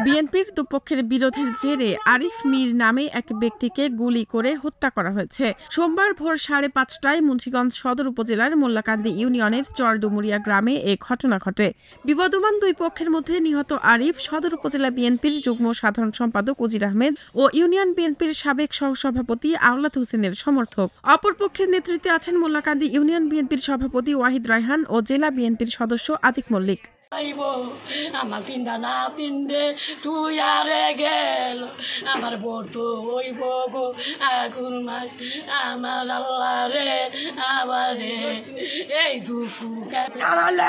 বিএনপির দুপক্ষের বিরোধের জেরে আরিফ মীর নামে এক ব্যক্তিকে গুলি করে হত্যা করা হয়েছে। সোমবার ভোর 5:30টায় মুন্সিগঞ্জ সদর উপজেলার মোল্লাকান্দি ইউনিয়নের চরডুমুরিয়া গ্রামে এ ঘটনা ঘটে। বিবদমান দুই পক্ষের মধ্যে নিহত আরিফ সদর উপজেলা বিএনপির যুগ্ম সাধারণ সম্পাদক উজির আহমেদ ও ইউনিয়ন বিএনপির সাবেক সহসভাপতি আওলাদ হোসেনের সমর্থক। অপর পক্ষের নেতৃত্বে আছেন মোল্লাকান্দি ইউনিয়ন বিএনপির সভাপতি ওয়াহিদ রায়হান ও জেলা বিএনপির সদস্য আতিক মল্লিক। আমার তিনটা না তিনটে তুই আরে গেল আমার বটু ওই বগো আগুন মাই আমার আল্লাহ রে আমারে এই দুঃখ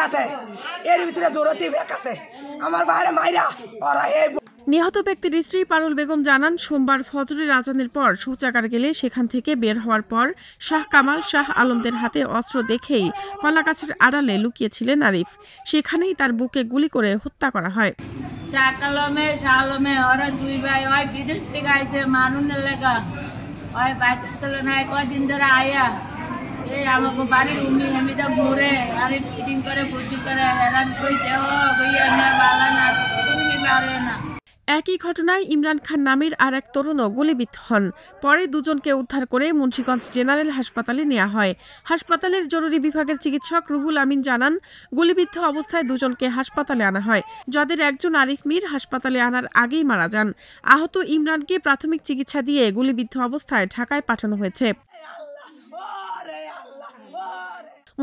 আছে এর ভিতরে জোরতি বেক আছে আমার বাইরে মাইরা ওরা এই। নিহত ব্যক্তির স্ত্রী পারুল বেগম জানান, সোমবার ফজরের আজানের পর শৌচাগার গেলে সেখান থেকে বের হওয়ার পর শাহ কামাল শাহ আলমদের হাতে অস্ত্র দেখেই কলাগাছের আড়ালে লুকিয়েছিলেন আরিফ। সেখানেই তার বুকে গুলি করে হত্যা করা হয়। শাহ আলমে ওরা দুই ভাই ওই বিদেশ থেকে আইছে মানুষের লেগা ওই বাইতে চলে নাই কয়দিন ধরে আয়া এই আমাকে বাড়ির উমি হেমিদা ঘুরে আরে ফিটিং করে বুদ্ধি করে হেরান কই দেও বইয়া না বালা না তুমি পারে না। একই ঘটনায় ইমরান খান নামের আর এক তরুণও গুলিবিদ্ধ হন। পরে দুজনকে উদ্ধার করে মুন্সিগঞ্জ জেনারেল হাসপাতালে নেওয়া হয়। হাসপাতালের জরুরি বিভাগের চিকিৎসক রুহুল আমিন জানান, গুলিবিদ্ধ অবস্থায় দুজনকে হাসপাতালে আনা হয়, যাদের একজন আরিফ মীর হাসপাতালে আনার আগেই মারা যান। আহত ইমরানকে প্রাথমিক চিকিৎসা দিয়ে গুলিবিদ্ধ অবস্থায় ঢাকায় পাঠানো হয়েছে।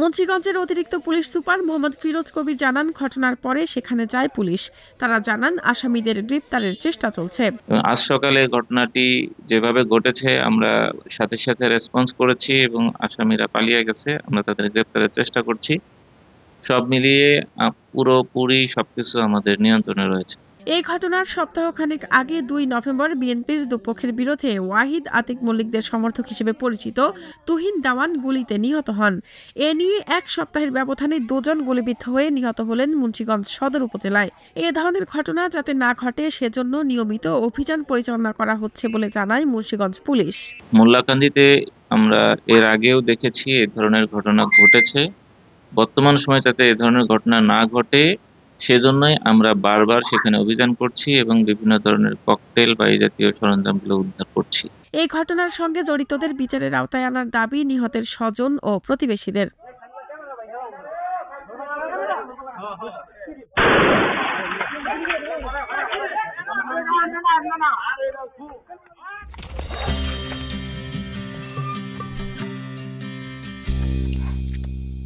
মুন্সিগঞ্জের অতিরিক্ত পুলিশ সুপার মোহাম্মদ ফিরোজ কবির জানান, ঘটনার পরে সেখানে যায় পুলিশ। তারা জানান, আসামিদের গ্রেপ্তারের চেষ্টা চলছে। আজ সকালে ঘটনাটি যেভাবে ঘটেছে আমরা সাথে সাথে রেসপন্স করেছি এবং আসামিরা পালিয়ে গেছে। আমরা তাদের গ্রেপ্তারের চেষ্টা করছি। সব মিলিয়ে পুরোপুরি সবকিছু আমাদের নিয়ন্ত্রণে রয়েছে। এই ঘটনার সপ্তাহখানেক আগে 2 নভেম্বর বিএনপির দুপক্ষের বিরোধে ওয়াহিদ আতিক মল্লিকদের সমর্থক হিসেবে পরিচিত তুহিন দাওয়ান গুলিতে নিহত হন। এ নিয়ে এক সপ্তাহের ব্যবধানে দুজন গুলিবিদ্ধ হয়ে নিহত হলেন মুন্সিগঞ্জ সদর উপজেলায়। এ ধরনের ঘটনা যাতে না ঘটে সেজন্য নিয়মিত অভিযান পরিচালনা করা হচ্ছে বলে জানায় মুন্সিগঞ্জ পুলিশ। মোল্লাকান্দিতে আমরা এর আগেও দেখেছি এ ধরনের ঘটনা ঘটেছে। বর্তমান সময়ে যাতে এ ধরনের ঘটনা না ঘটে সেজন্যই আমরা বারবার সেখানে অভিযান করছি এবং বিভিন্ন ধরনের ককটেল বা এই জাতীয় সরঞ্জামগুলো উদ্ধার করছি। এই ঘটনার সঙ্গে জড়িতদের বিচারের আওতায় আনার দাবি নিহতের স্বজন ও প্রতিবেশীদের।